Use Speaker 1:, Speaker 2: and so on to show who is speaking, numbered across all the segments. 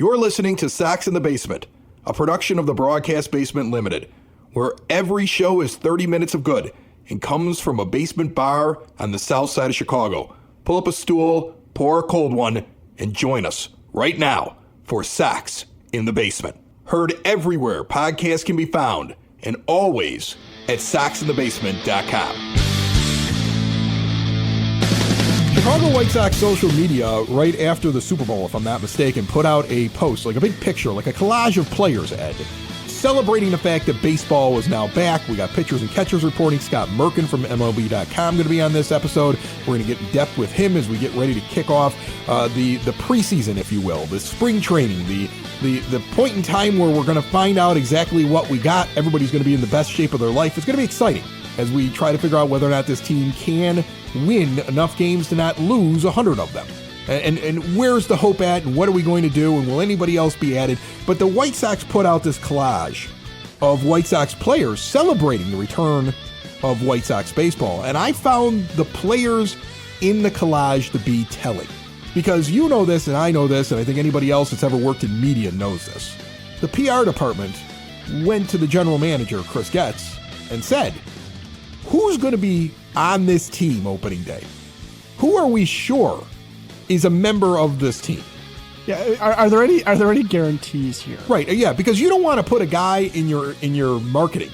Speaker 1: You're listening to Sox in the Basement, a production of the Broadcast Basement Limited, where every show is 30 minutes of good and comes from a basement bar on the south side of Chicago. Pull up a stool, pour a cold one, and join us right now for Sox in the Basement. Heard everywhere podcasts can be found, and always at soxinthebasement.com. Chicago White Sox social media, right after the Super Bowl, if I'm not mistaken, put out a post, like a big picture, like a collage of players, Ed, celebrating the fact that baseball was now back. We got pitchers and catchers reporting. Scott Merkin from MLB.com going to be on this episode. We're going to get in depth with him as we get ready to kick off the preseason, if you will, the spring training, the point in time where we're going to find out exactly what we got. Everybody's going to be in the best shape of their life. It's going to be exciting as we try to figure out whether or not this team can win enough games to not lose 100 of them. And where's the hope at, and what are we going to do, and will anybody else be added? But the White Sox put out this collage of White Sox players celebrating the return of White Sox baseball. And I found the players in the collage to be telling. Because you know this, and I know this, and I think anybody else that's ever worked in media knows this. The PR department went to the general manager, Chris Getz, and said, who's going to be on this team opening day? Who are we sure is a member of this team?
Speaker 2: Yeah, are there any guarantees here?
Speaker 1: Right, yeah, because you don't want to put a guy in your marketing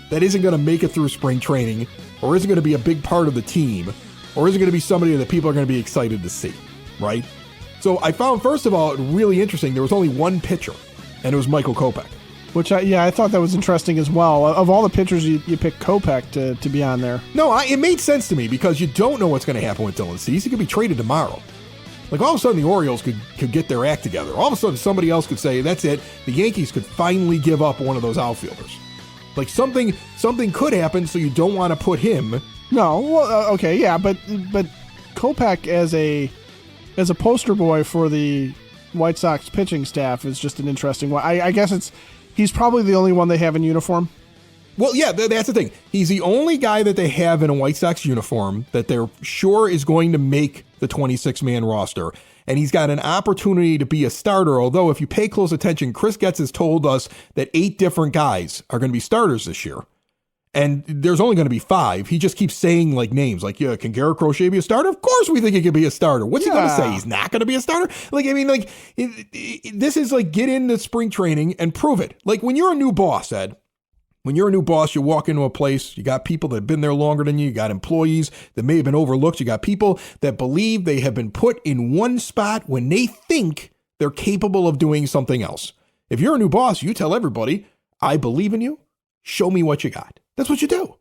Speaker 1: that isn't going to make it through spring training, or isn't going to be a big part of the team, or isn't going to be somebody that people are going to be excited to see, right? So I found, first of all, really interesting, there was only one pitcher, and it was Michael Kopech.
Speaker 2: Which, I thought that was interesting as well. Of all the pitchers, you picked Kopech to be on there.
Speaker 1: No, it made sense to me because you don't know what's going to happen with Dylan Cease. He could be traded tomorrow. Like, all of a sudden, the Orioles could get their act together. All of a sudden, somebody else could say, that's it. The Yankees could finally give up one of those outfielders. Like, something could happen, so you don't want to put him.
Speaker 2: No, well, okay, yeah, but Kopech as a poster boy for the White Sox pitching staff is just an interesting one. I guess he's probably the only one they have in uniform.
Speaker 1: Well, yeah, that's the thing. He's the only guy that they have in a White Sox uniform that they're sure is going to make the 26-man roster. And he's got an opportunity to be a starter, although if you pay close attention, Chris Getz has told us that 8 different guys are going to be starters this year. And there's only going to be 5. He just keeps saying like names, like, yeah, can Garrett Crochet be a starter? Of course we think he could be a starter. What's he going to say? He's not going to be a starter? Like, I mean, like, this is like, get into spring training and prove it. Like, when you're a new boss, Ed, when you're a new boss, you walk into a place, you got people that have been there longer than you got employees that may have been overlooked, you got people that believe they have been put in one spot when they think they're capable of doing something else. If you're a new boss, you tell everybody, I believe in you, show me what you got. That's what you do,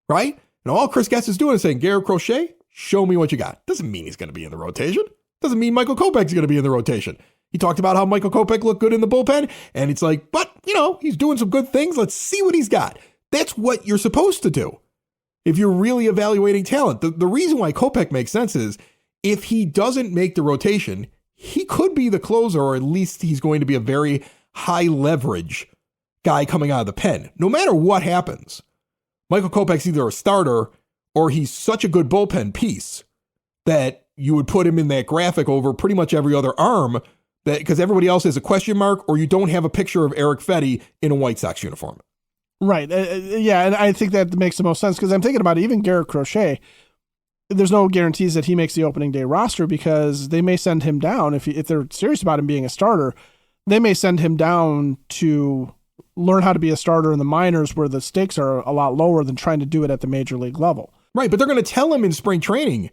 Speaker 1: right? And all Chris Getz is doing is saying, Garrett Crochet, show me what you got. Doesn't mean he's going to be in the rotation. Doesn't mean Michael Kopech's going to be in the rotation. He talked about how Michael Kopech looked good in the bullpen, and it's like, but, he's doing some good things. Let's see what he's got. That's what you're supposed to do if you're really evaluating talent. The reason why Kopech makes sense is if he doesn't make the rotation, he could be the closer, or at least he's going to be a very high leverage guy coming out of the pen. No matter what happens, Michael Kopech's either a starter or he's such a good bullpen piece that you would put him in that graphic over pretty much every other arm, that because everybody else is a question mark, or you don't have a picture of Eric Fetty in a White Sox uniform.
Speaker 2: Right. Yeah, and I think that makes the most sense because I'm thinking about even Garrett Crochet. There's no guarantees that he makes the opening day roster because they may send him down. If they're serious about him being a starter, they may send him down to learn how to be a starter in the minors where the stakes are a lot lower than trying to do it at the major league level.
Speaker 1: Right, but they're going to tell him in spring training,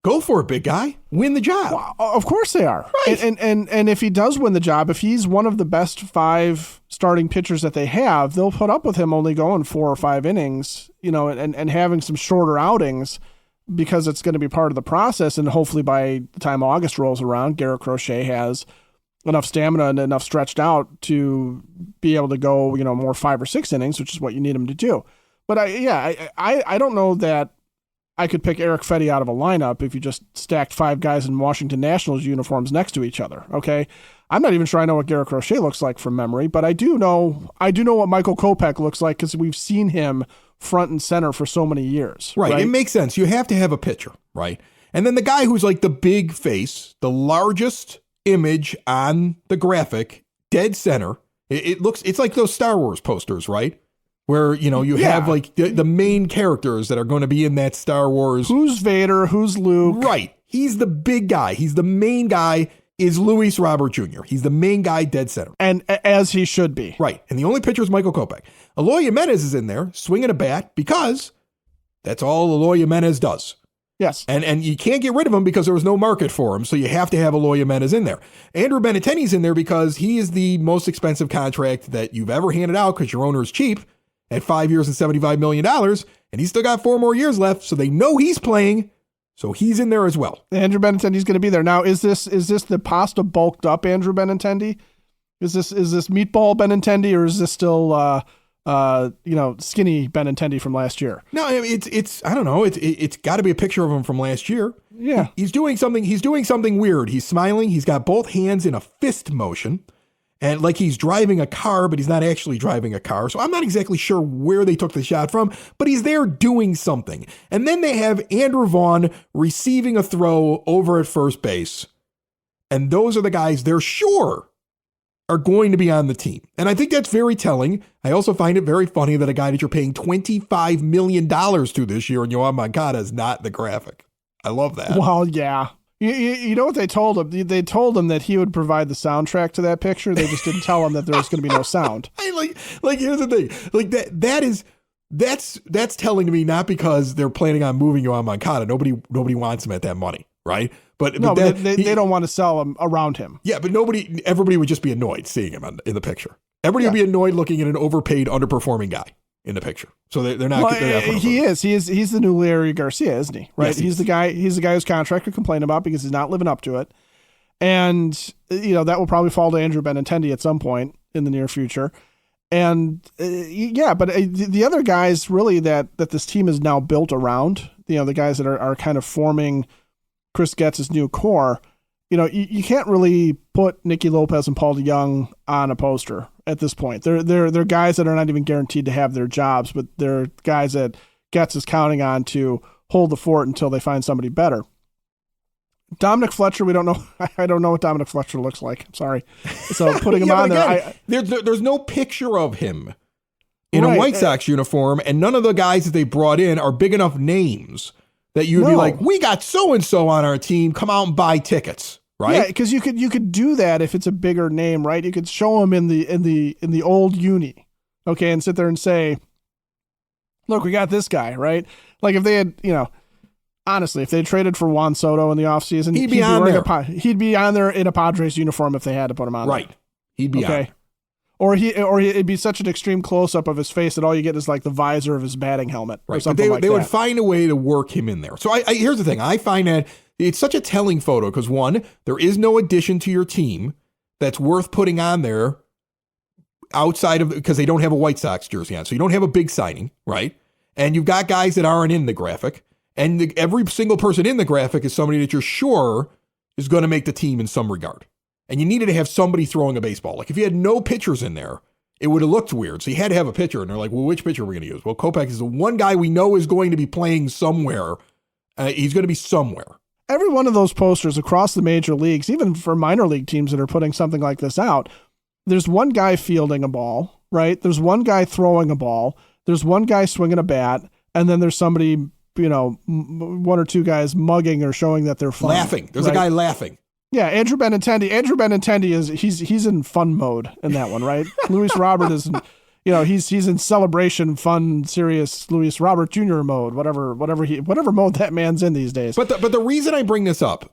Speaker 1: go for it, big guy. Win the job.
Speaker 2: Well, of course they are. Right. And if he does win the job, if he's one of the best 5 starting pitchers that they have, they'll put up with him only going 4 or 5 innings, and having some shorter outings because it's going to be part of the process. And hopefully by the time August rolls around, Garrett Crochet has enough stamina and enough stretched out to be able to go, more 5 or 6 innings, which is what you need him to do. But I don't know that I could pick Eric Fetty out of a lineup if you just stacked 5 guys in Washington Nationals uniforms next to each other. Okay. I'm not even sure I know what Garrett Crochet looks like from memory, but I do know what Michael Kopech looks like because we've seen him front and center for so many years.
Speaker 1: Right. It makes sense. You have to have a pitcher, right? And then the guy who's like the big face, the largest image on the graphic, dead center. It's like those Star Wars posters, right? Where, you have like the main characters that are going to be in that Star Wars.
Speaker 2: Who's Vader? Who's Luke?
Speaker 1: Right. He's the big guy. He's the main guy is Luis Robert Jr. He's the main guy, dead center.
Speaker 2: And as he should be.
Speaker 1: Right. And the only pitcher is Michael Kopech. Eloy Jimenez is in there swinging a bat because that's all Eloy Jimenez does.
Speaker 2: Yes.
Speaker 1: And you can't get rid of him because there was no market for him, so you have to have Eloy Jimenez in there. Andrew Benintendi's in there because he is the most expensive contract that you've ever handed out because your owner is cheap at 5 years and $75 million, and he's still got 4 more years left, so they know he's playing, so he's in there as well.
Speaker 2: Andrew Benintendi's going to be there. Now, is this the pasta bulked up Andrew Benintendi? Is this meatball Benintendi, or is this still skinny Benintendi from last year?
Speaker 1: No, it's I don't know. It's got to be a picture of him from last year.
Speaker 2: Yeah.
Speaker 1: He's doing something weird. He's smiling. He's got both hands in a fist motion. And like he's driving a car, but he's not actually driving a car. So I'm not exactly sure where they took the shot from, but he's there doing something. And then they have Andrew Vaughn receiving a throw over at first base. And those are the guys they're sure are going to be on the team. And I think that's very telling. I also find it very funny that a guy that you're paying $25 million to this year, and Yoan Moncada, is not the graphic. I love that.
Speaker 2: Well, yeah. You know what they told him? They told him that he would provide the soundtrack to that picture. They just didn't tell him that there was going to be no sound.
Speaker 1: Like here's the thing. Like that's telling to me, not because they're planning on moving Yoan Moncada. Nobody wants him at that money, right? But
Speaker 2: they don't want to sell him around him.
Speaker 1: Yeah, but everybody would just be annoyed seeing him in the picture. Everybody would be annoyed looking at an overpaid, underperforming guy in the picture. So they're not.
Speaker 2: Well, he's the new Larry Garcia, isn't he? Right.
Speaker 1: Yes,
Speaker 2: he's the guy whose contract we complain about because he's not living up to it. And that will probably fall to Andrew Benintendi at some point in the near future. And but the other guys really that this team is now built around, the guys that are kind of forming Chris Getz' new core, you can't really put Nicky Lopez and Paul DeJong on a poster at this point. They're guys that are not even guaranteed to have their jobs, but they're guys that Getz is counting on to hold the fort until they find somebody better. Dominic Fletcher, we don't know. I don't know what Dominic Fletcher looks like. I'm sorry. So putting him on
Speaker 1: again, there's no picture of him in a White Sox uniform, and none of the guys that they brought in are big enough names that you'd be like, we got so-and-so on our team, come out and buy tickets. Right?
Speaker 2: Yeah, because you could do that if it's a bigger name, right? You could show them in the old uni, okay, and sit there and say, "Look, we got this guy," right? Like if they had, honestly, if they traded for Juan Soto in the offseason,
Speaker 1: he'd be on there.
Speaker 2: He'd be on there in a Padres uniform if they had to put him on.
Speaker 1: Right, he'd be on.
Speaker 2: Or it'd be such an extreme close up of his face that all you get is like the visor of his batting helmet, or something like that.
Speaker 1: They would find a way to work him in there. So here's the thing: I find that it's such a telling photo because, one, there is no addition to your team that's worth putting on there outside of, because they don't have a White Sox jersey on. So you don't have a big signing, right? And you've got guys that aren't in the graphic. And every single person in the graphic is somebody that you're sure is going to make the team in some regard. And you needed to have somebody throwing a baseball. Like if you had no pitchers in there, it would have looked weird. So you had to have a pitcher. And they're like, well, which pitcher are we going to use? Well, Kopech is the one guy we know is going to be playing somewhere. He's going to be somewhere.
Speaker 2: Every one of those posters across the major leagues, even for minor league teams that are putting something like this out, there's one guy fielding a ball, right? There's one guy throwing a ball. There's one guy swinging a bat. And then there's somebody, one or two guys mugging or showing that they're fun.
Speaker 1: Laughing. There's a guy laughing.
Speaker 2: Yeah, Andrew Benintendi is he's in fun mode in that one, right? Luis Robert is, he's in celebration, fun, serious Luis Robert Jr. mode, whatever mode that man's in these days.
Speaker 1: But the reason I bring this up,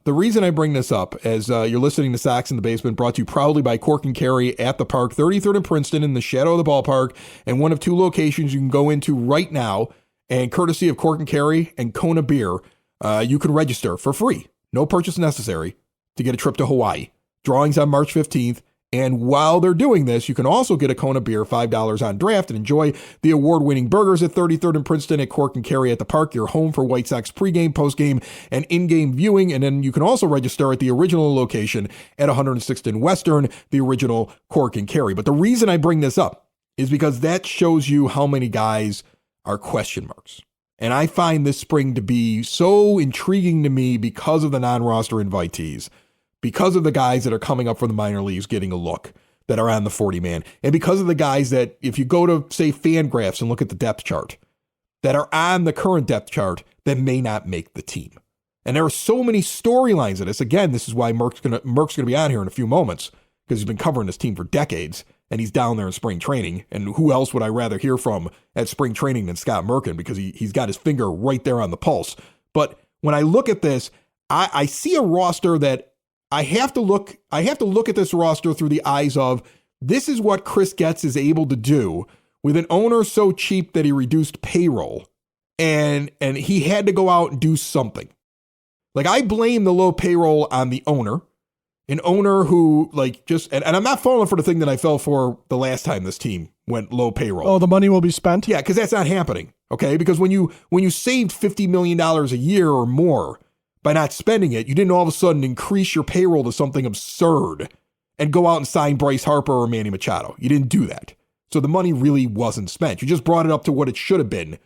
Speaker 1: as you're listening to Sox in the Basement, brought to you proudly by Cork and Kerry at the Park, 33rd and Princeton, in the shadow of the ballpark, and one of two locations you can go into right now. And courtesy of Cork and Kerry and Kona Beer, you can register for free, no purchase necessary, to get a trip to Hawaii. Drawings on March 15th. And while they're doing this, you can also get a Kona Beer, $5 on draft, and enjoy the award-winning burgers at 33rd and Princeton at Cork and Kerry at the Park, your home for White Sox pregame, postgame, and in-game viewing. And then you can also register at the original location at 106th and Western, the original Cork and Kerry. But the reason I bring this up is because that shows you how many guys are question marks. And I find this spring to be so intriguing to me because of the non-roster invitees. because of the guys that are coming up from the minor leagues getting a look that are on the 40-man, and because of the guys that, if you go to, say, Fangraphs and look at the depth chart, that are on the current depth chart that may not make the team. And there are so many storylines of this. Again, this is why Merk's gonna be on here in a few moments, because he's been covering this team for decades, and he's down there in spring training. And who else would I rather hear from at spring training than Scott Merkin, because he's got his finger right there on the pulse. But when I look at this, I see a roster that I have to look at this roster through the eyes of, this is what Chris Getz is able to do with an owner so cheap that he reduced payroll, and he had to go out and do something. Like, I blame the low payroll on the owner, an owner who, like, just, and I'm not falling for the thing that I fell for the last time this team went low payroll.
Speaker 2: Oh, the money will be spent?
Speaker 1: Yeah, because that's not happening, okay? Because when you saved $50 million a year or more by not spending it, you didn't all of a sudden increase your payroll to something absurd and go out and sign Bryce Harper or Manny Machado. You didn't do that. So the money really wasn't spent. You just brought it up to what it should have been,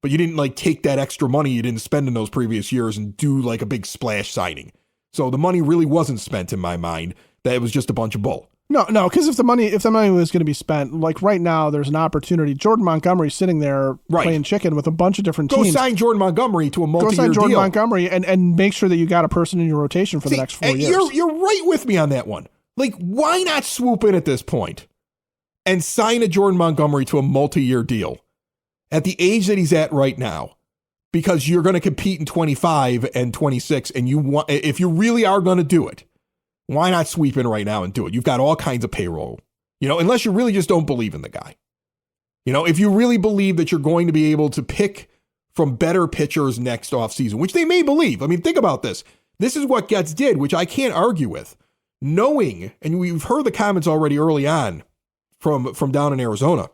Speaker 1: but you didn't, like, take that extra money you didn't spend in those previous years and do, like, a big splash signing. So the money really wasn't spent, in my mind. That it was just a bunch of bull.
Speaker 2: No, because if the money was going to be spent, like right now, there's an opportunity. Jordan Montgomery's sitting there playing chicken with a bunch of different teams.
Speaker 1: Go sign Jordan Montgomery to a multi-year deal.
Speaker 2: Go sign Jordan Montgomery and make sure that you got a person in your rotation for the next 4 years.
Speaker 1: You're right with me on that one. Like, why not swoop in at this point and sign a Jordan Montgomery to a multi-year deal at the age that he's at right now? Because you're going to compete in 25 and 26, and if you really are going to do it, why not sweep in right now and do it? You've got all kinds of payroll, unless you really just don't believe in the guy. If you really believe that you're going to be able to pick from better pitchers next offseason, which they may believe. I mean, think about this. This is what Getz did, which I can't argue with. Knowing, and we've heard the comments already early on from down in Arizona,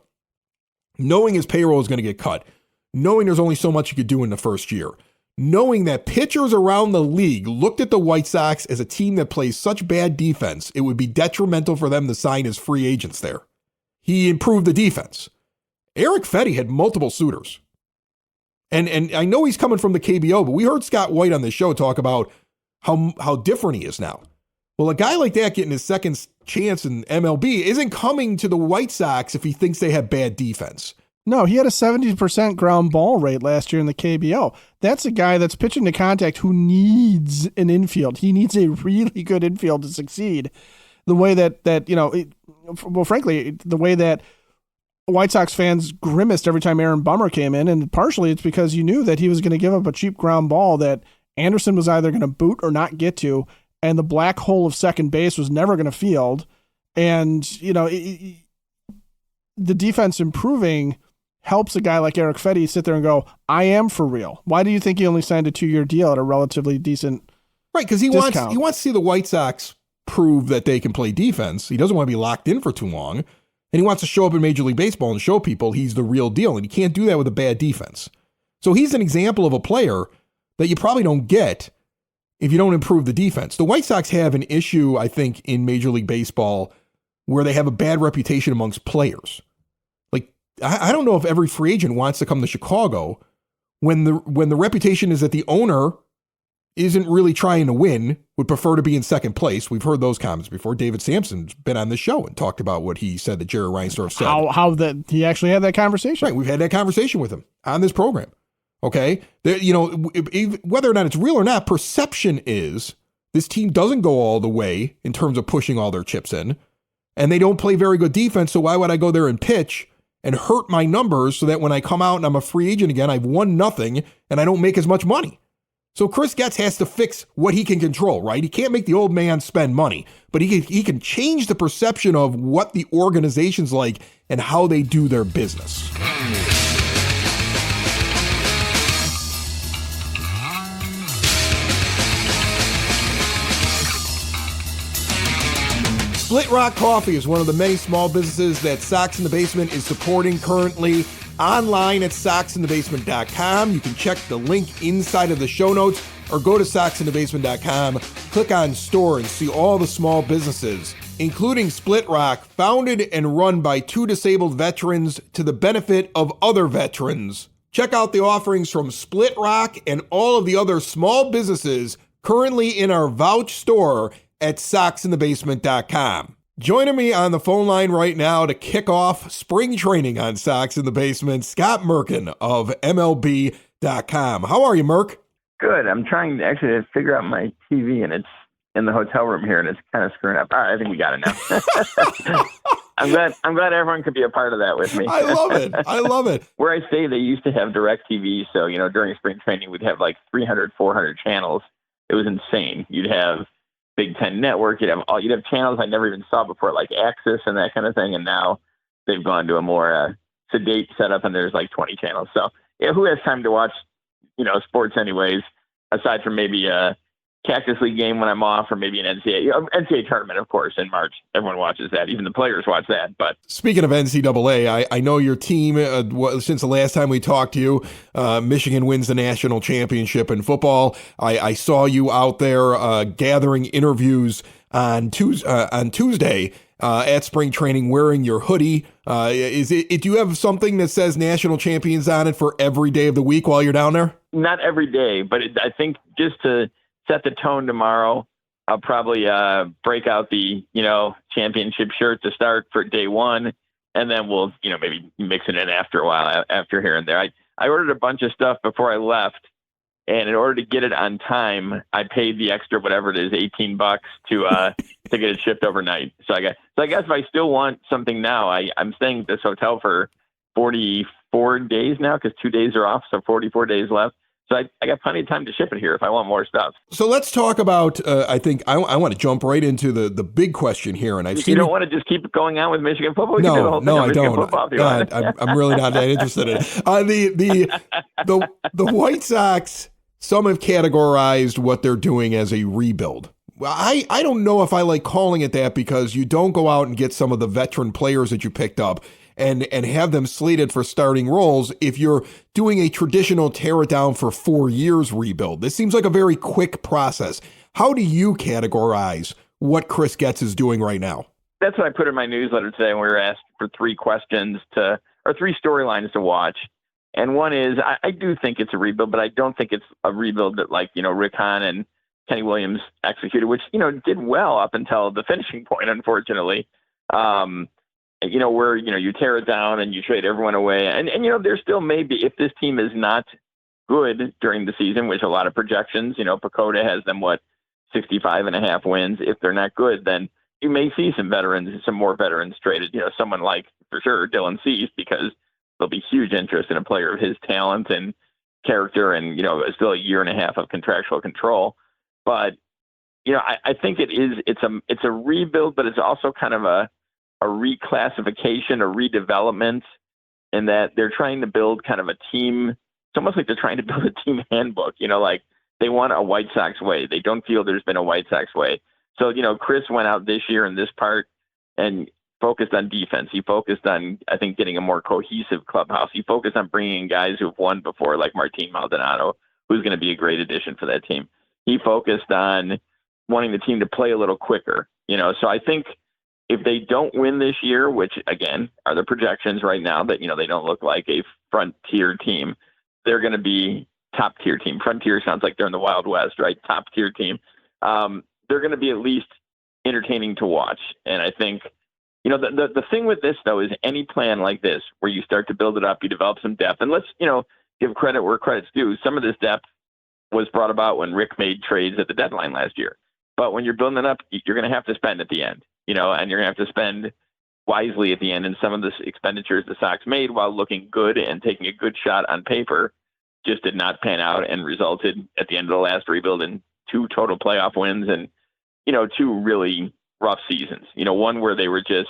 Speaker 1: knowing his payroll is going to get cut, knowing there's only so much you could do in the first year, knowing that pitchers around the league looked at the White Sox as a team that plays such bad defense, it would be detrimental for them to sign as free agents there. He improved the defense. Eric Fetty had multiple suitors. And I know he's coming from the KBO, but we heard Scott White on this show talk about how different he is now. Well, a guy like that getting his second chance in MLB isn't coming to the White Sox if he thinks they have bad defense.
Speaker 2: No, he had a 70% ground ball rate last year in the KBO. That's a guy that's pitching to contact who needs an infield. He needs a really good infield to succeed. The way frankly, the way that White Sox fans grimaced every time Aaron Bummer came in, and partially it's because you knew that he was going to give up a cheap ground ball that Anderson was either going to boot or not get to, and the black hole of second base was never going to field. And, the defense improving helps a guy like Eric Fetty sit there and go, I am for real. Why do you think he only signed a 2-year deal at a relatively decent
Speaker 1: because he wants to see the White Sox prove that they can play defense. He doesn't want to be locked in for too long. And he wants to show up in Major League Baseball and show people he's the real deal. And you can't do that with a bad defense. So he's an example of a player that you probably don't get if you don't improve the defense. The White Sox have an issue, I think, in Major League Baseball where they have a bad reputation amongst players. Like, I don't know if every free agent wants to come to Chicago when the reputation is that the owner isn't really trying to win, would prefer to be in second place. We've heard those comments before. David Sampson's been on this show and talked about what he said that Jerry Reinsdorf said.
Speaker 2: How that he actually had that conversation.
Speaker 1: Right, we've had that conversation with him on this program. Okay, whether or not it's real or not, perception is this team doesn't go all the way in terms of pushing all their chips in, and they don't play very good defense, so why would I go there and pitch and hurt my numbers so that when I come out and I'm a free agent again, I've won nothing and I don't make as much money? So Chris Getz has to fix what he can control, right? He can't make the old man spend money, but he can change the perception of what the organization's like and how they do their business. Split Rock Coffee is one of the many small businesses that Sox in the Basement is supporting currently. Online at soxinthebasement.com. You can check the link inside of the show notes or go to soxinthebasement.com, click on store and see all the small businesses, including Split Rock, founded and run by 2 disabled veterans to the benefit of other veterans. Check out the offerings from Split Rock and all of the other small businesses currently in our Vouch store at soxinthebasement.com. Joining me on the phone line right now to kick off spring training on Sox in the Basement, Scott Merkin of MLB.com. How are you, Merk?
Speaker 3: Good. I'm trying to actually figure out my TV, and it's in the hotel room here, and it's kind of screwing up. All right, I think we got it now. I'm glad everyone could be a part of that with me.
Speaker 1: I love it.
Speaker 3: Where I stay, they used to have DirecTV, so during spring training, we'd have like 300, 400 channels. It was insane. You'd have Big Ten Network. You'd have channels I never even saw before, like Axis and that kind of thing. And now they've gone to a more sedate setup, and there's like 20 channels. So who has time to watch, sports anyways, aside from maybe a Cactus League game when I'm off, or maybe an NCAA tournament, of course, in March. Everyone watches that. Even the players watch that. But
Speaker 1: speaking of NCAA, I know your team, since the last time we talked to you, Michigan wins the national championship in football. I saw you out there gathering interviews on Tuesday at spring training wearing your hoodie. Do you have something that says national champions on it for every day of the week while you're down there?
Speaker 3: Not every day, but I think just to set the tone tomorrow, I'll probably break out the championship shirt to start for day one, and then we'll maybe mix it in after a while, after here and there. I ordered a bunch of stuff before I left, and in order to get it on time, I paid the extra whatever it is, $18 to get it shipped overnight. So I guess if I still want something now, I'm staying at this hotel for 44 days now, because 2 days are off, so 44 days left. So I got plenty of time to ship it here if I want more stuff.
Speaker 1: So let's talk about, I think I want to jump right into the big question here. And
Speaker 3: you don't want to just keep going on with Michigan football?
Speaker 1: No, I don't. God, I'm really not that interested in it. The White Sox, some have categorized what they're doing as a rebuild. I don't know if I like calling it that, because you don't go out and get some of the veteran players that you picked up and have them slated for starting roles if you're doing a traditional tear it down for 4 years rebuild. This seems like a very quick process. How do you categorize what Chris Getz is doing right now?
Speaker 3: That's what I put in my newsletter today when we were asked for 3 storylines to watch. And one is, I do think it's a rebuild, but I don't think it's a rebuild that Rick Hahn and Kenny Williams executed, which, did well up until the finishing point, unfortunately. Where, you tear it down and you trade everyone away. And there still may be, if this team is not good during the season, which a lot of projections, Pacoda has them, 65.5 wins. If they're not good, then you may see some more veterans traded, someone like, for sure, Dylan Cease, because there'll be huge interest in a player of his talent and character, and, still a year and a half of contractual control. But, I think it's a rebuild, but it's also kind of a reclassification, a redevelopment, in that they're trying to build kind of a team. It's almost like they're trying to build a team handbook, they want a White Sox way. They don't feel there's been a White Sox way. So, Chris went out this year in this part and focused on defense. He focused on, I think, getting a more cohesive clubhouse. He focused on bringing in guys who've won before, like Martin Maldonado, who's going to be a great addition for that team. He focused on wanting the team to play a little quicker, So I think if they don't win this year, which again are the projections right now, that they don't look like a frontier team, they're going to be top tier team. Frontier sounds like they're in the Wild West, right? Top tier team. They're going to be at least entertaining to watch. And I think the thing with this though is any plan like this, where you start to build it up, you develop some depth, and let's give credit where credit's due. Some of this depth was brought about when Rick made trades at the deadline last year. But when you're building it up, you're going to have to spend at the end. And you're going to have to spend wisely at the end. And some of the expenditures the Sox made, while looking good and taking a good shot on paper, just did not pan out and resulted at the end of the last rebuild in 2 total playoff wins and, 2 really rough seasons. One where they were just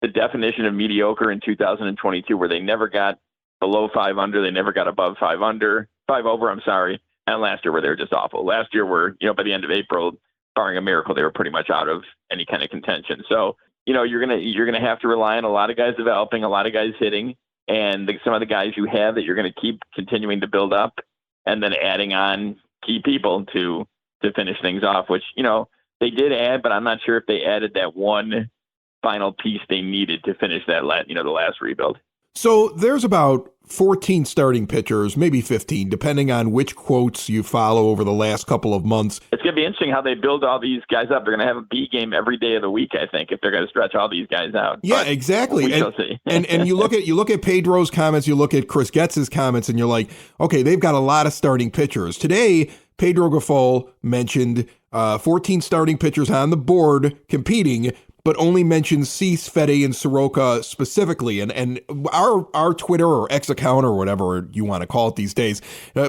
Speaker 3: the definition of mediocre in 2022, where they never got below 5 under. They never got above 5 over, I'm sorry. And last year where they were just awful. Last year where, by the end of April, barring a miracle, they were pretty much out of any kind of contention. So, you're gonna have to rely on a lot of guys developing, a lot of guys hitting, and some of the guys you have that you're going to keep continuing to build up, and then adding on key people to finish things off, which, they did add, but I'm not sure if they added that one final piece they needed to finish that, the last rebuild.
Speaker 1: So there's about 14 starting pitchers, maybe 15, depending on which quotes you follow over the last couple of months.
Speaker 3: It's going to be interesting how they build all these guys up. They're going to have a B game every day of the week, I think, if they're going to stretch all these guys out.
Speaker 1: Yeah,
Speaker 3: but
Speaker 1: exactly.
Speaker 3: We shall see.
Speaker 1: and you look at Pedro's comments, you look at Chris Getz's comments, and you're like, okay, they've got a lot of starting pitchers. Today, Pedro Gaffol mentioned 14 starting pitchers on the board competing, but only mentioned Cease, Fede, and Soroka specifically. And our Twitter or X account or whatever you want to call it these days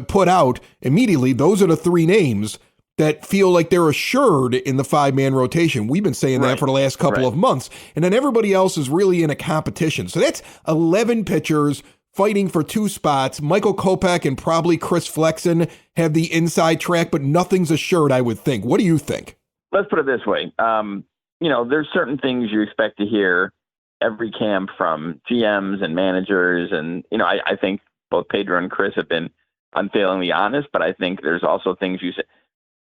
Speaker 1: put out immediately, those are the three names that feel like they're assured in the 5-man rotation. We've been saying that for the last couple of months. And then everybody else is really in a competition. So that's 11 pitchers fighting for 2 spots. Michael Kopech and probably Chris Flexen have the inside track, but nothing's assured, I would think. What do you think?
Speaker 3: Let's put it this way. There's certain things you expect to hear every camp from GMs and managers. And, I think both Pedro and Chris have been unfailingly honest, but I think there's also things you say.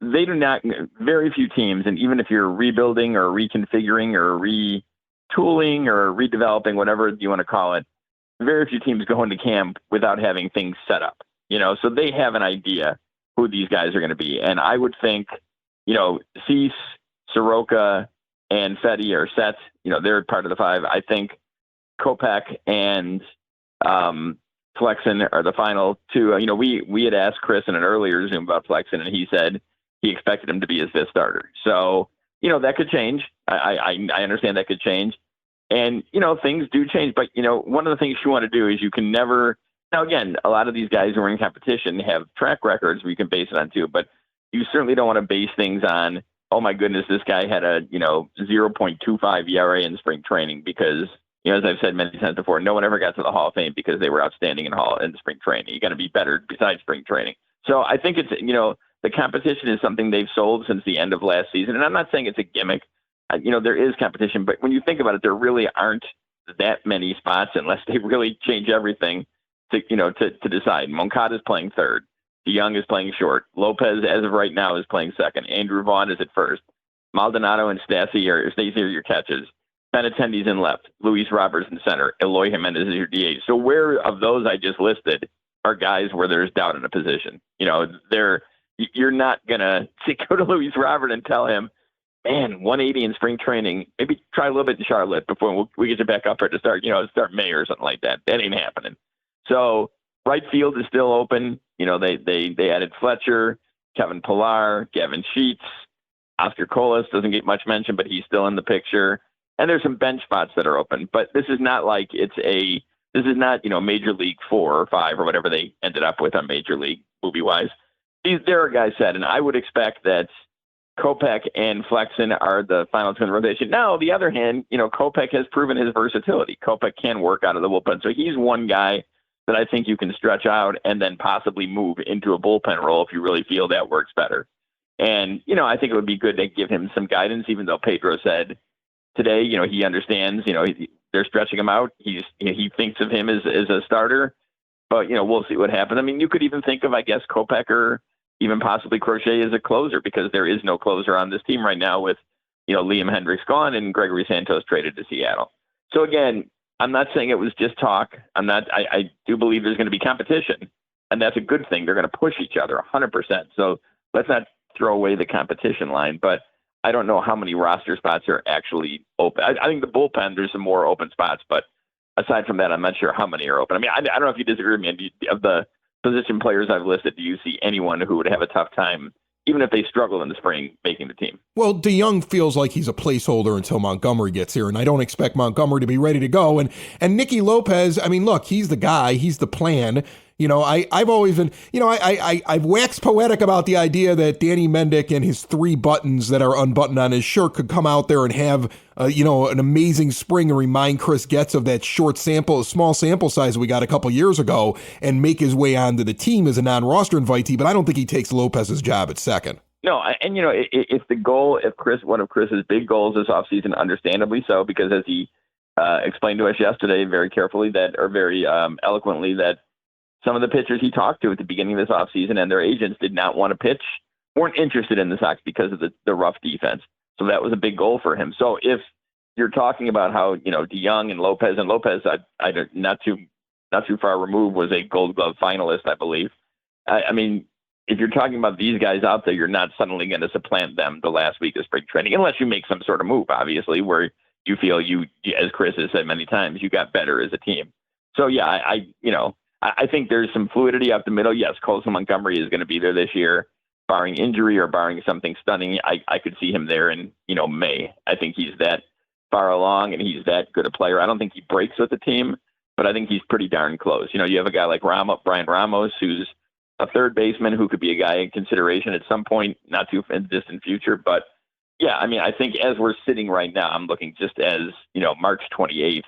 Speaker 3: They do not, very few teams, and even if you're rebuilding or reconfiguring or retooling or redeveloping, whatever you want to call it, very few teams go into camp without having things set up, so they have an idea who these guys are going to be. And I would think, Cease, Soroka, and Fede are set. They're part of the 5. I think Kopech and Flexen are the final 2. We had asked Chris in an earlier Zoom about Flexen, and he said he expected him to be his 5th starter. So, that could change. I understand that could change. And, things do change. But, one of the things you want to do is you can never – now, again, a lot of these guys who are in competition have track records where you can base it on too. But you certainly don't want to base things on, oh, my goodness, this guy had a, 0.25 ERA in spring training because, as I've said many times before, no one ever got to the Hall of Fame because they were outstanding in spring training. You got to be better besides spring training. So I think it's, the competition is something they've sold since the end of last season. And I'm not saying it's a gimmick. There is competition, but when you think about it, there really aren't that many spots unless they really change everything to decide. Moncada is playing 3rd. DeYoung is playing short. Lopez, as of right now, is playing 2nd. Andrew Vaughn is at 1st. Maldonado and Stacey are your catches. Benintendi's in left. Luis Roberts in center. Eloy Jimenez is your DH. So where of those I just listed are guys where there's doubt in a position? You're not going to go to Luis Robert and tell him, man, 180 in spring training, maybe try a little bit in Charlotte before we get you back up here to start May or something like that. That ain't happening. So right field is still open. They added Fletcher, Kevin Pillar, Gavin Sheets, Oscar Colas doesn't get much mention, but he's still in the picture. And there's some bench spots that are open, but this is not like this is not, Major League 4 or 5 or whatever they ended up with on Major League movie wise. There are guys said, and I would expect that Kopech and Flexen are the final 2 in the rotation. Now, on the other hand, Kopech has proven his versatility. Kopech can work out of the bullpen. So he's one guy that I think you can stretch out and then possibly move into a bullpen role if you really feel that works better. And, I think it would be good to give him some guidance, even though Pedro said today, he understands, they're stretching him out. He thinks of him as a starter, but, we'll see what happens. I mean, you could even think of, I guess, Kopech or even possibly Crochet as a closer because there is no closer on this team right now with, Liam Hendricks gone and Gregory Santos traded to Seattle. So again, I'm not saying it was just talk. I do believe there's going to be competition, and that's a good thing. They're going to push each other 100%. So let's not throw away the competition line, but I don't know how many roster spots are actually open. I think the bullpen, there's some more open spots, but aside from that, I'm not sure how many are open. I mean, I don't know if you disagree with me. Of the position players I've listed, do you see anyone who would have a tough time, even if they struggle in the spring, making the team?
Speaker 1: Well, DeYoung feels like he's a placeholder until Montgomery gets here, and I don't expect Montgomery to be ready to go. And Nicky Lopez, I mean, look, he's the guy, he's the plan. I've always been, I've waxed poetic about the idea that Danny Mendick and his 3 buttons that are unbuttoned on his shirt could come out there and have, an amazing spring and remind Chris Getz of that small sample size we got a couple years ago and make his way onto the team as a non-roster invitee. But I don't think he takes Lopez's job at 2nd.
Speaker 3: No, and if one of Chris's big goals this offseason, understandably so, because as he explained to us yesterday very carefully very eloquently that some of the pitchers he talked to at the beginning of this offseason and their agents did not want to pitch, weren't interested in the Sox because of the rough defense. So that was a big goal for him. So if you're talking about how, DeYoung and Lopez, I don't, not too far removed, was a Gold Glove finalist, I believe. I mean, if you're talking about these guys out there, you're not suddenly going to supplant them the last week of spring training, unless you make some sort of move, obviously, where you feel you, as Chris has said many times, you got better as a team. So yeah, I think there's some fluidity up the middle. Yes, Colson Montgomery is going to be there this year, barring injury or barring something stunning. I could see him there in, May. I think he's that far along and he's that good a player. I don't think he breaks with the team, but I think he's pretty darn close. You have a guy like Brian Ramos, who's a third baseman who could be a guy in consideration at some point, not too distant future. But yeah, I mean, I think as we're sitting right now, I'm looking just as, March 28th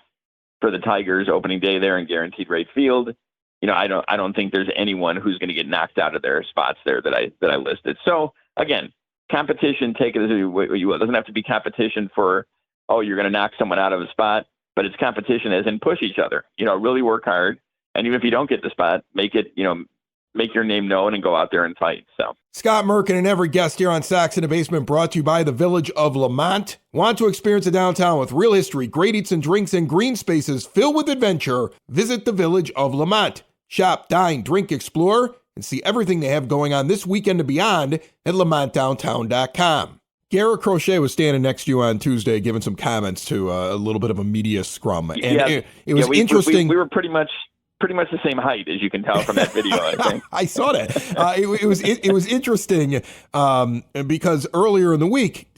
Speaker 3: for the Tigers opening day there in Guaranteed Rate Field. I don't think there's anyone who's going to get knocked out of their spots there that I listed. So again, competition, take it as you will. It doesn't have to be competition for, you're going to knock someone out of a spot, but it's competition as in push each other, really work hard. And even if you don't get the spot, make your name known and go out there and fight. So
Speaker 1: Scott Merkin and every guest here on Sox in the Basement brought to you by the Village of Lamont. Want to experience a downtown with real history, great eats and drinks, and green spaces filled with adventure? Visit the Village of Lamont. Shop, dine, drink, explore, and see everything they have going on this weekend and beyond at lamontdowntown.com. Garrett Crochet was standing next to you on Tuesday giving some comments to a little bit of a media scrum. And it was interesting.
Speaker 3: We were pretty much the same height, as you can tell from that video, I think.
Speaker 1: I saw that. It was interesting because earlier in the week,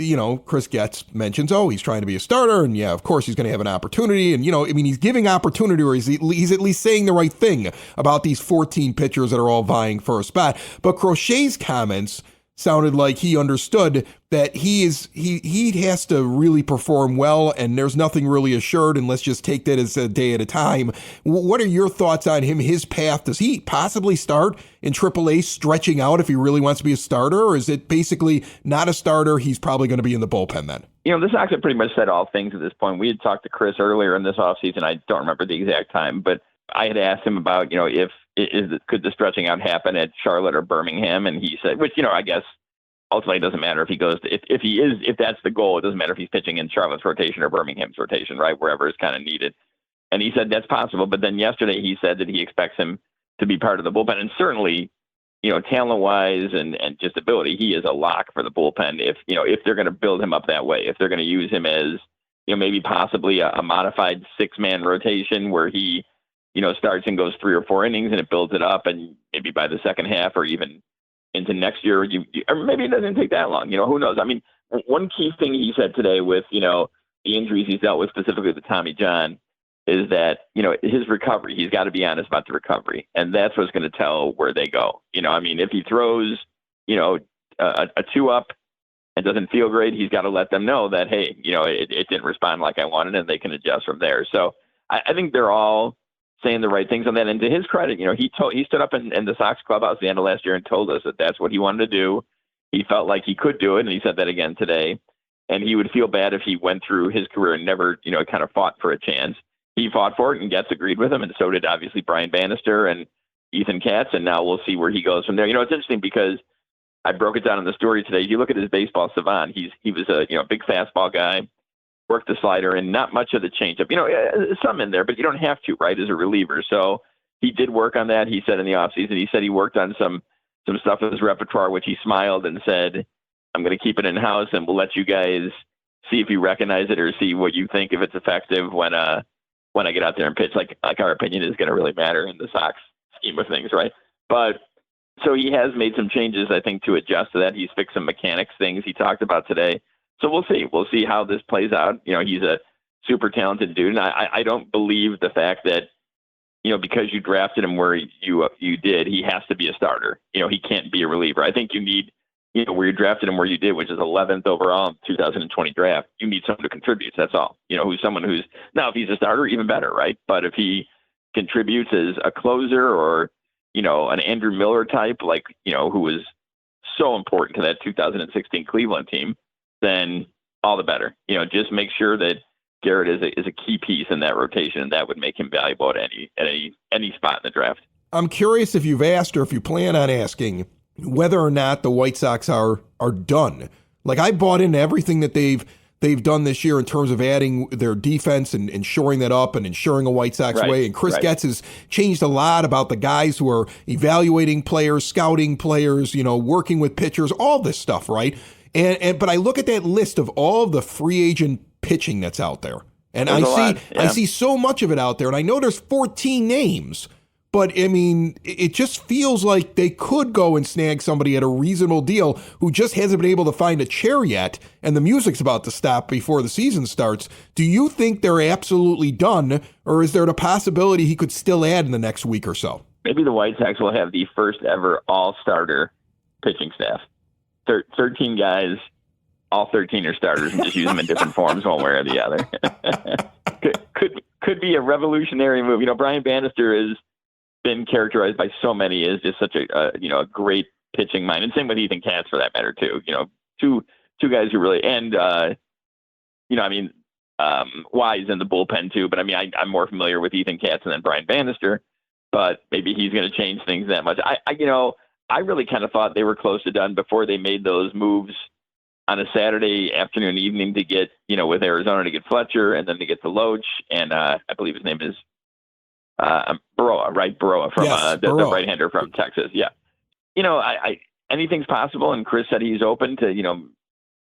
Speaker 1: Chris Getz mentions, he's trying to be a starter, and yeah, of course he's going to have an opportunity, and he's giving opportunity, or he's at least saying the right thing about these 14 pitchers that are all vying for a spot. But Crochet's comments sounded like he understood that he has to really perform well, and there's nothing really assured, and let's just take that as a day at a time. What are your thoughts on him, his path? Does he possibly start in AAA, stretching out if he really wants to be a starter, or is it basically not a starter, he's probably going to be in the bullpen then?
Speaker 3: The Sox have pretty much said all things at this point. We had talked to Chris earlier in this offseason. I don't remember the exact time, but I had asked him about, could the stretching out happen at Charlotte or Birmingham? And he said, which, I guess ultimately it doesn't matter if he goes to, if that's the goal, it doesn't matter if he's pitching in Charlotte's rotation or Birmingham's rotation, right? Wherever is kind of needed. And he said that's possible. But then yesterday he said that he expects him to be part of the bullpen. And certainly, talent wise and just ability, he is a lock for the bullpen. If they're going to build him up that way, if they're going to use him as, maybe possibly a modified 6-man rotation where he, starts and goes 3 or 4 innings and it builds it up, and maybe by the second half or even into next year, or maybe it doesn't take that long. Who knows? I mean, one key thing he said today with, the injuries he's dealt with, specifically with Tommy John, is that, his recovery, he's got to be honest about the recovery. And that's what's going to tell where they go. If he throws, a 2-up and doesn't feel great, he's got to let them know that, hey, it didn't respond like I wanted, and they can adjust from there. So I think they're all saying the right things on that. And to his credit, he stood up in the Sox clubhouse at the end of last year and told us that that's what he wanted to do. He felt like he could do it, and he said that again today. And he would feel bad if he went through his career and never, kind of fought for a chance. He fought for it, and Getz agreed with him, and so did obviously Brian Bannister and Ethan Katz, and now we'll see where he goes from there. It's interesting because I broke it down in the story today. You look at his baseball savant. He was a big fastball guy, worked the slider, and not much of the changeup. Some in there, but you don't have to, right, as a reliever. So he did work on that. He said in the offseason, he said he worked on some stuff with his repertoire, which he smiled and said, I'm going to keep it in-house, and we'll let you guys see if you recognize it or see what you think, if it's effective when I get out there and pitch. Like our opinion is going to really matter in the Sox scheme of things, right? But so he has made some changes, I think, to adjust to that. He's fixed some mechanics things he talked about today. So we'll see. We'll see how this plays out. He's a super talented dude, and I don't believe the fact that, because you drafted him where you did, he has to be a starter. He can't be a reliever. I think you need, where you drafted him where you did, which is 11th overall in 2020 draft. You need someone to contribute. That's all. Who's now, if he's a starter, even better, right? But if he contributes as a closer or, an Andrew Miller type, like, who was so important to that 2016 Cleveland team, then all the better. Just make sure that Garrett is a key piece in that rotation, and that would make him valuable at any spot in the draft.
Speaker 1: I'm curious if you've asked, or if you plan on asking, whether or not the White Sox are done. Like, I bought into everything that they've they've done this year in terms of adding their defense and shoring that up and ensuring a White Sox way. And Chris Getz has changed a lot about the guys who are evaluating players, scouting players, working with pitchers, all this stuff, right? But I look at that list of all of the free agent pitching that's out there, and I see so much of it out there, and I know there's 14 names. But, I mean, it just feels like they could go and snag somebody at a reasonable deal who just hasn't been able to find a chair yet, and the music's about to stop before the season starts. Do you think they're absolutely done, or is there the possibility he could still add in the next week or so?
Speaker 3: Maybe the White Sox will have the first ever all-starter pitching staff. 13 guys, all 13 are starters, and just use them in different forms one way or the other. could be a revolutionary move. Brian Bannister is been characterized by so many as just such a great pitching mind, and same with Ethan Katz for that matter too. Two guys who really Wise in the bullpen too. But I mean, I'm more familiar with Ethan Katz than Brian Bannister, but maybe he's going to change things that much. I really kind of thought they were close to done before they made those moves on a Saturday afternoon, evening to get with Arizona to get Fletcher and then to get the Loach, and I believe his name is Baroa, right? Baroa from the right-hander from Texas. Yeah. Anything's possible. And Chris said he's open to,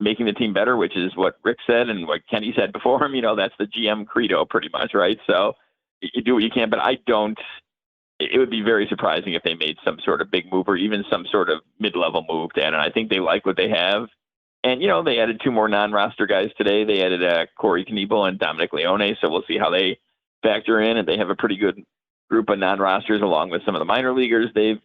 Speaker 3: making the team better, which is what Rick said and what Kenny said before him. That's the GM credo pretty much, right? So you do what you can, but it would be very surprising if they made some sort of big move or even some sort of mid-level move to add. And I think they like what they have. And, they added 2 more non-roster guys today. They added Corey Knebel and Dominic Leone. So we'll see how they factor in, and they have a pretty good group of non-rosters along with some of the minor leaguers they've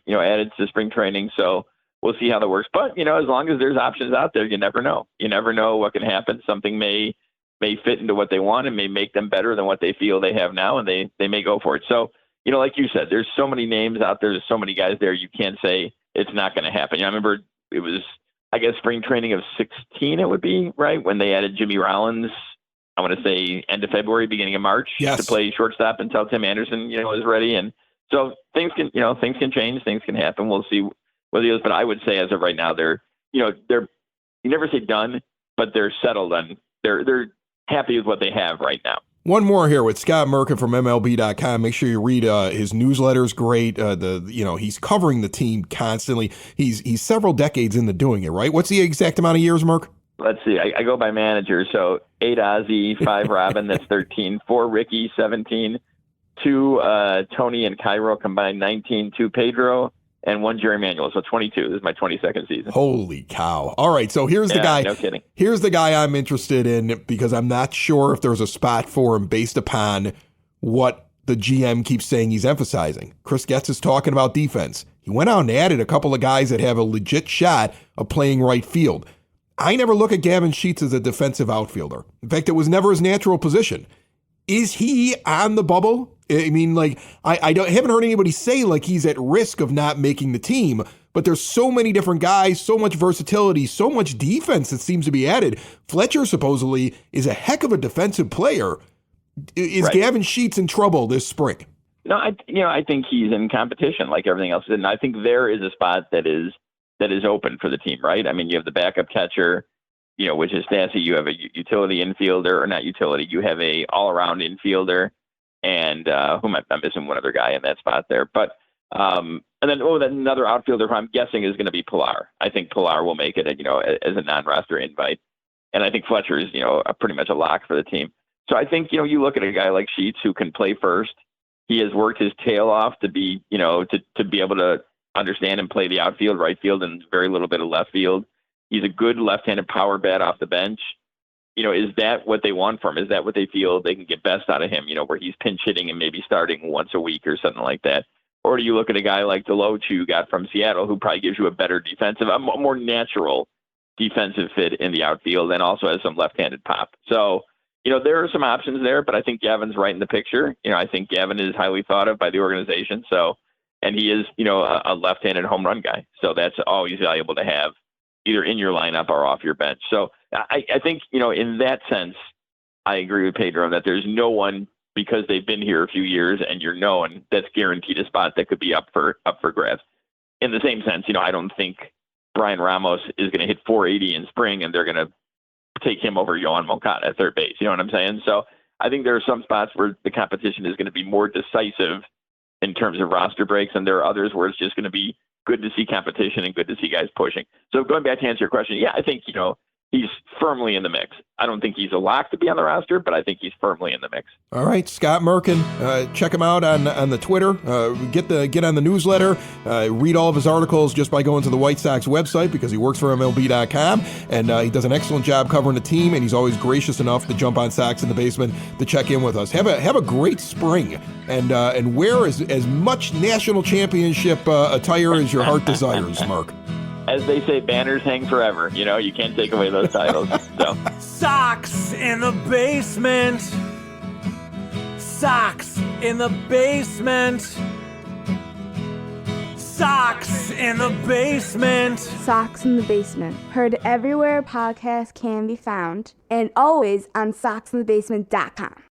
Speaker 3: added to spring training. So we'll see how that works. But as long as there's options out there, you never know. You never know what can happen. Something may fit into what they want and may make them better than what they feel they have now, and they may go for it. So like you said, there's so many names out there. There's so many guys there. You can't say it's not going to happen. I remember it was, I guess, spring training of 16. It would be right when they added Jimmy Rollins. I want to say end of February, beginning of March, to play shortstop until Tim Anderson, is ready. And so things can change, things can happen. We'll see what it is. But I would say as of right now, they're you never say done, but they're settled and they're happy with what they have right now.
Speaker 1: One more here with Scott Merkin from MLB.com. Make sure you read his newsletter's great. He's covering the team constantly. He's several decades into doing it, right? What's the exact amount of years, Merk?
Speaker 3: Let's see. I go by manager. So 8 Ozzie, 5 Robin, that's 13. 4 Ricky, 17. 2 Tony and Cairo combined, 19. 2 Pedro, and 1 Jerry Manuel. So 22. This is my 22nd season.
Speaker 1: Holy cow. All right. So here's the guy.
Speaker 3: No kidding.
Speaker 1: Here's the guy I'm interested in because I'm not sure if there's a spot for him based upon what the GM keeps saying he's emphasizing. Chris Getz is talking about defense. He went out and added a couple of guys that have a legit shot of playing right field. I never look at Gavin Sheets as a defensive outfielder. In fact, it was never his natural position. Is he on the bubble? I mean, I haven't heard anybody say he's at risk of not making the team, but there's so many different guys, so much versatility, so much defense that seems to be added. Fletcher supposedly is a heck of a defensive player. Is Gavin Sheets in trouble this spring?
Speaker 3: No, I think he's in competition like everything else. And I think there is a spot that is open for the team, right? I mean, you have the backup catcher, which is Stassi. You have a utility infielder, or not utility. You have a all-around infielder, and I'm missing one other guy in that spot there. But and then another outfielder who I'm guessing is going to be Pilar. I think Pilar will make it, as a non-roster invite, and I think Fletcher is, pretty much a lock for the team. So I think you look at a guy like Sheets who can play first. He has worked his tail off to be, to be able to understand and play the outfield, right field, and very little bit of left field. He's a good left-handed power bat off the bench. Is that what they want from him? Is that what they feel they can get best out of him, where he's pinch hitting and maybe starting once a week or something like that? Or do you look at a guy like Deloach who you got from Seattle, who probably gives you a better a more natural defensive fit in the outfield and also has some left-handed pop? So, there are some options there, but I think Gavin's right in the picture. I think Gavin is highly thought of by the organization. So, and he is, a left-handed home run guy. So that's always valuable to have either in your lineup or off your bench. So I think, in that sense, I agree with Pedro that there's no one, because they've been here a few years and you're known, that's guaranteed a spot that could be up for grabs. In the same sense, I don't think Brian Ramos is going to hit 480 in spring and they're going to take him over Yohan Moncada at third base. You know what I'm saying? So I think there are some spots where the competition is going to be more decisive in terms of roster breaks, and there are others where it's just going to be good to see competition and good to see guys pushing. So going back to answer your question, yeah, I think, he's firmly in the mix. I don't think he's a lock to be on the roster, but I think he's firmly in the mix.
Speaker 1: All right, Scott Merkin, check him out on the Twitter. Get on the newsletter. Read all of his articles just by going to the White Sox website because he works for MLB.com, and he does an excellent job covering the team, and he's always gracious enough to jump on Sox in the Basement to check in with us. Have a great spring, and wear as much national championship attire as your heart desires, Mark.
Speaker 3: As they say, banners hang forever. You can't take away those titles. So,
Speaker 4: Sox in the basement. Sox in the basement. Sox in the basement.
Speaker 5: Sox in the Basement. Heard everywhere podcasts can be found, and always on soxinthebasement.com.